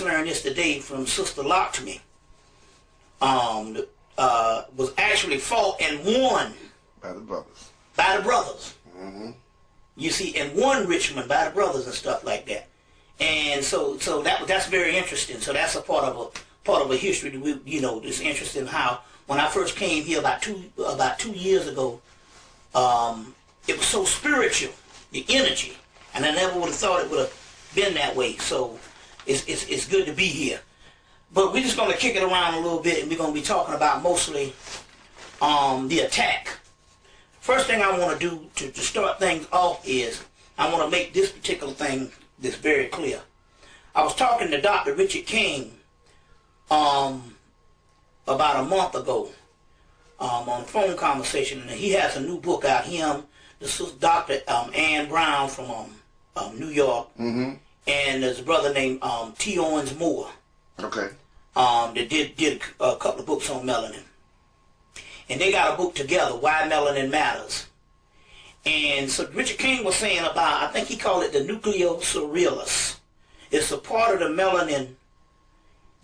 learned this today from Sister Lockme. Was actually fought and won by the brothers. By the brothers. Mm-hmm. You see, and won Richmond by the brothers and stuff like that. And so that's very interesting. So that's a part of a history that we, you know, it's interesting how when I first came here about two years ago, it was so spiritual, the energy, and I never would have thought it would have been that way. So it's good to be here. But we're just going to kick it around a little bit, and we're going to be talking about mostly the attack. First thing I want to do to start things off is I want to make this particular thing this very clear. I was talking to Dr. Richard King about a month ago on a phone conversation, and he has a new book out. Him, this is Dr. Ann Brown from New York, mm-hmm. and there's a brother named T. Owens Moore. Okay. That did a couple of books on melanin. And they got a book together, Why Melanin Matters. And so Richard King was saying about, I think he called it the nucleocerealis. It's a part of the melanin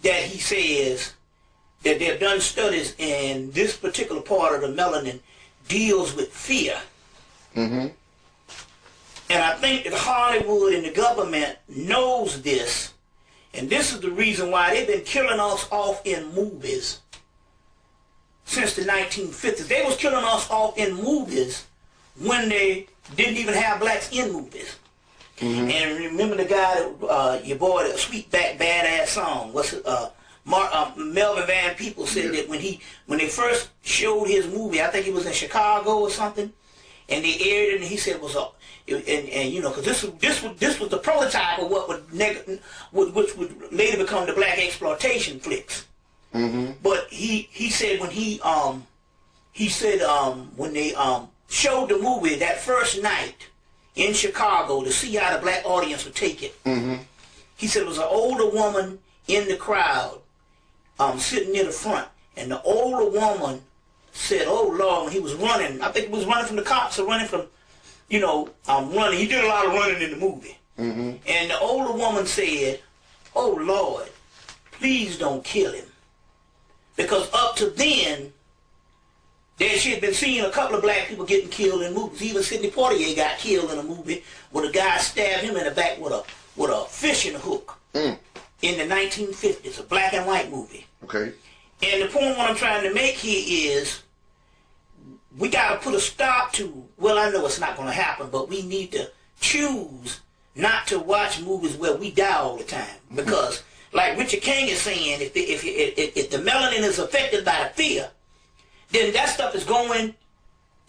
that he says that they've done studies, and this particular part of the melanin deals with fear. Mm-hmm. And I think that Hollywood and the government knows this. And this is the reason why they've been killing us off in movies since the 1950s. They was killing us off in movies when they didn't even have blacks in movies. Mm-hmm. And remember the guy that, your boy, the Sweetback Badass song, what's it, Melvin Van Peebles said that when they first showed his movie, I think it was in Chicago or something, and they aired it, and he said it was a, and you know, because this was the prototype of what which would later become the black exploitation flicks. Mm-hmm. But he said when when they showed the movie that first night in Chicago to see how the black audience would take it, mm-hmm. he said it was an older woman in the crowd sitting near the front, and the older woman said, "Oh Lord," when he was running, I think he was running from the cops or running from, you know, running. He did a lot of running in the movie. Mm-hmm. And the older woman said, "Oh Lord, please don't kill him." Because up to then, she had been seeing a couple of black people getting killed in movies. Even Sidney Poitier got killed in a movie where the guy stabbed him in the back with a fishing hook in the 1950s, a black and white movie. Okay. And the point what I'm trying to make here is we got to put a stop to, well, I know it's not going to happen, but we need to choose not to watch movies where we die all the time. Because, like Richard King is saying, if the melanin is affected by the fear, then that stuff is going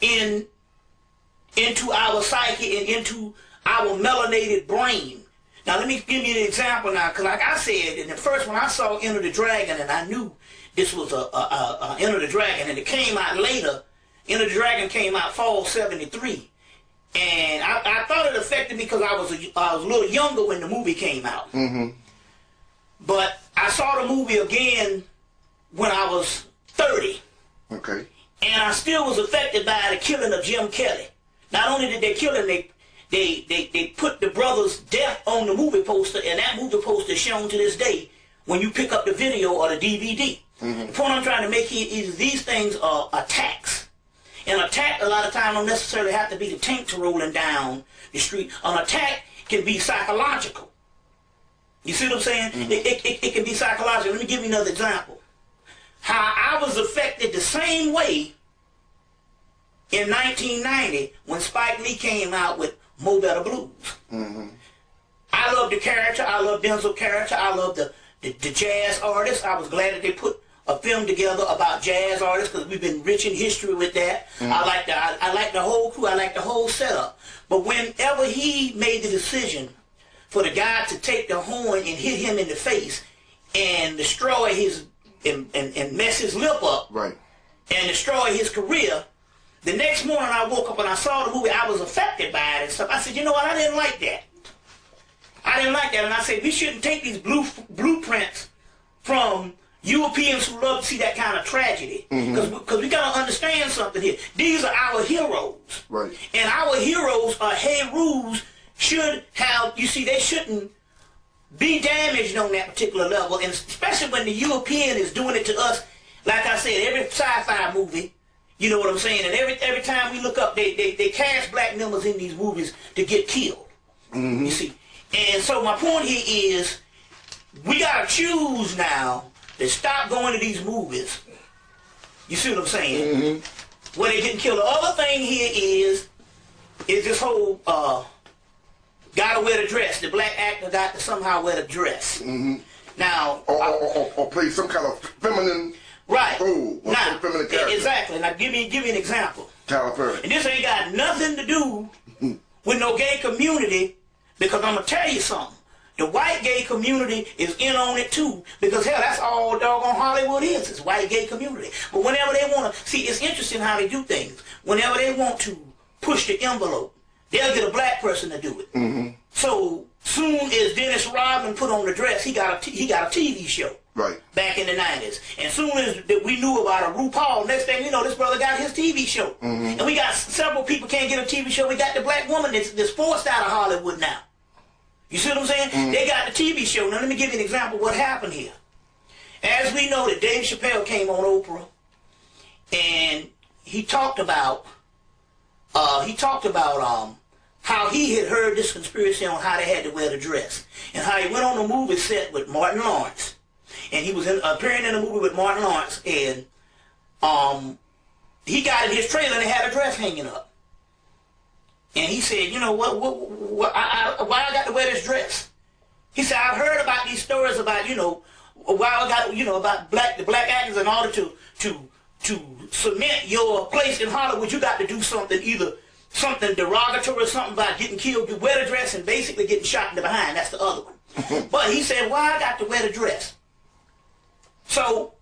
into our psyche and into our melanated brain. Now, let me give you an example now, because like I said, in the first when I saw Enter the Dragon, and I knew this was a Enter the Dragon, and it came out later. Enter the Dragon came out fall '73, and I thought it affected me because I was a little younger when the movie came out. Mm-hmm. But I saw the movie again when I was 30. Okay. And I still was affected by the killing of Jim Kelly. Not only did they kill him, they put the brother's death on the movie poster, and that movie poster is shown to this day when you pick up the video or the DVD. Mm-hmm. The point I'm trying to make here is these things are attacks. An attack a lot of times don't necessarily have to be the tanks rolling down the street. An attack can be psychological. You see what I'm saying? Mm-hmm. It can be psychological. Let me give you another example. How I was affected the same way in 1990 when Spike Lee came out with Mo Better Blues. Mm-hmm. I love the character. I love Denzel's character. I love the jazz artist. I was glad that they put a film together about jazz artists because we've been rich in history with that. Mm-hmm. I like the whole crew. I like the whole setup. But whenever he made the decision for the guy to take the horn and hit him in the face and destroy his and mess his lip up, right, and destroy his career, the next morning I woke up and I saw the movie. I was affected by it and stuff. I said, you know what? I didn't like that. I didn't like that. And I said, we shouldn't take these blueprints from Europeans who love to see that kind of tragedy. Because we got to understand something here. These are our heroes. Right. And our heroes are heroes should have, you see, they shouldn't be damaged on that particular level, and especially when the European is doing it to us. Like I said, every sci-fi movie, you know what I'm saying, and every time we look up, they cast black members in these movies to get killed. You see, and so my point here is, we gotta choose now to stop going to these movies. You see what I'm saying? Where they getting killed. The other thing here is this whole gotta wear the dress. The black actor got to somehow wear the dress. Now, or play some kind of feminine role, or now, some feminine character. Exactly. Now, give me an example. Tyler Perry. And this ain't got nothing to do with no gay community, because I'm gonna tell you something. The white gay community is in on it too, because hell, that's all doggone Hollywood is. It's white gay community. But whenever they want to, see, it's interesting how they do things. Whenever they want to push the envelope, they'll get a black person to do it. So soon as Dennis Rodman put on the dress, he got a TV show. Right. Back in the 90s. And soon as we knew about a RuPaul, next thing you know, this brother got his TV show. And we got several people can't get a TV show. We got the black woman that's forced out of Hollywood now. You see what I'm saying? They got the TV show. Now let me give you an example of what happened here. As we know that Dave Chappelle came on Oprah, and he talked about how he had heard this conspiracy on how they had to wear the dress, and how he went on the movie set with Martin Lawrence, and he was appearing in a movie with Martin Lawrence, and he got in his trailer and they had a dress hanging up. And he said, you know, why I got to wear this dress? He said, I've heard about these stories about, you know, why I got, you know, about the black actors. In order to cement your place in Hollywood, you got to do something, either something derogatory or something about getting killed. You wear the dress and basically getting shot in the behind. That's the other one. But he said, why I got to wear the dress? So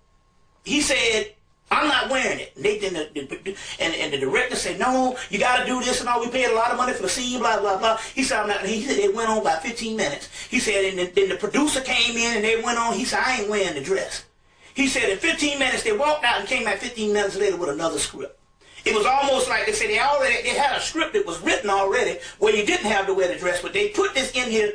he said, I'm not wearing it. And the director said, no, you got to do this and all. We paid a lot of money for the scene, blah, blah, blah. He said, I'm not. He said, it went on about 15 minutes. He said, and then the producer came in and they went on. He said, I ain't wearing the dress. He said, in 15 minutes, they walked out and came back 15 minutes later with another script. It was almost like they said they had a script that was written already where you didn't have to wear the dress, but they put this in here.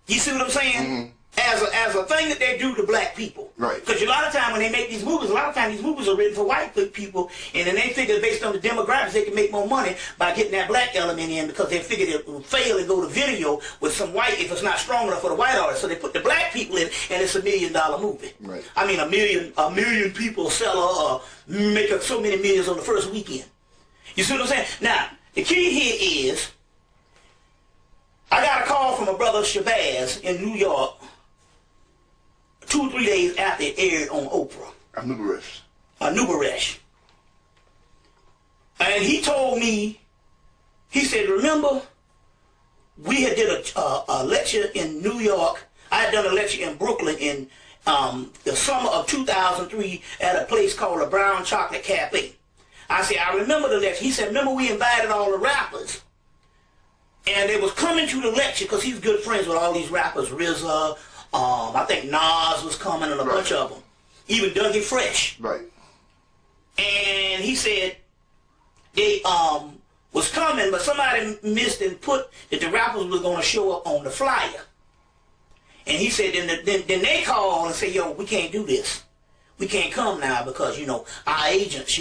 You see what I'm saying? As a thing that they do to black people. Right. Because a lot of time when they make these movies, a lot of times these movies are written for white people, and then they figure based on the demographics they can make more money by getting that black element in, because they figure it will fail and go to video with some white if it's not strong enough for the white artist. So they put the black people in, and it's $1 million movie. Right. I mean, a million people sell make up so many millions on the first weekend. You see what I'm saying? Now, the key here is, I got a call from a brother Shabazz in New York 2 or 3 days after it aired on Oprah. Anubaresh. And he told me, he said, remember, we had did a lecture in New York. I had done a lecture in Brooklyn in the summer of 2003 at a place called the Brown Chocolate Cafe. I said, I remember the lecture. He said, remember we invited all the rappers, and they was coming to the lecture because he's good friends with all these rappers, RZA, I think Nas was coming, and a bunch of them. Even Dougie Fresh. Right. And he said they was coming, but somebody missed and put that the rappers was going to show up on the flyer. And he said, then they called and said, yo, we can't do this. We can't come now because, you know, our agents,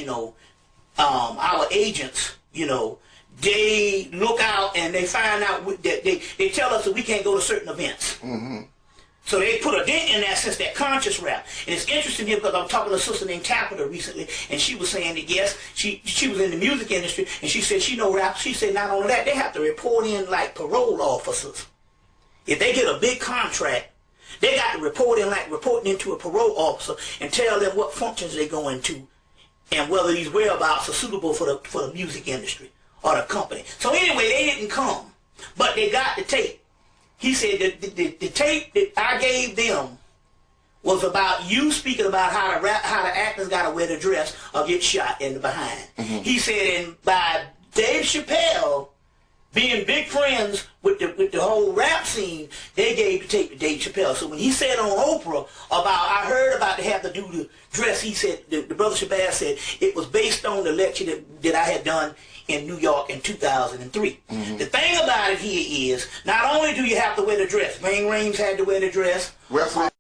you know, they look out and they find out that they tell us that we can't go to certain events. So they put a dent in that since that conscious rap. And it's interesting here because I was talking to a sister named Tapper recently, and she was saying that yes, she was in the music industry, and she said she know rap. She said not only that, they have to report in like parole officers. If they get a big contract, they got to report in like reporting into a parole officer and tell them what functions they go into and whether these whereabouts are suitable for the music industry or the company. So anyway, they didn't come, but they got the tape. He said that the tape that I gave them was about you speaking about how the actors got to wear the dress or get shot in the behind. He said, and by Dave Chappelle being big friends with the whole rap scene, they gave the tape to Dave Chappelle. So when he said on Oprah about, I heard about to have to do the dress, he said, the brother Shabazz said, it was based on the lecture that I had done in New York in 2003. The thing about it here is, not only do you have to wear the dress, Ving Rhames had to wear the dress, Wesley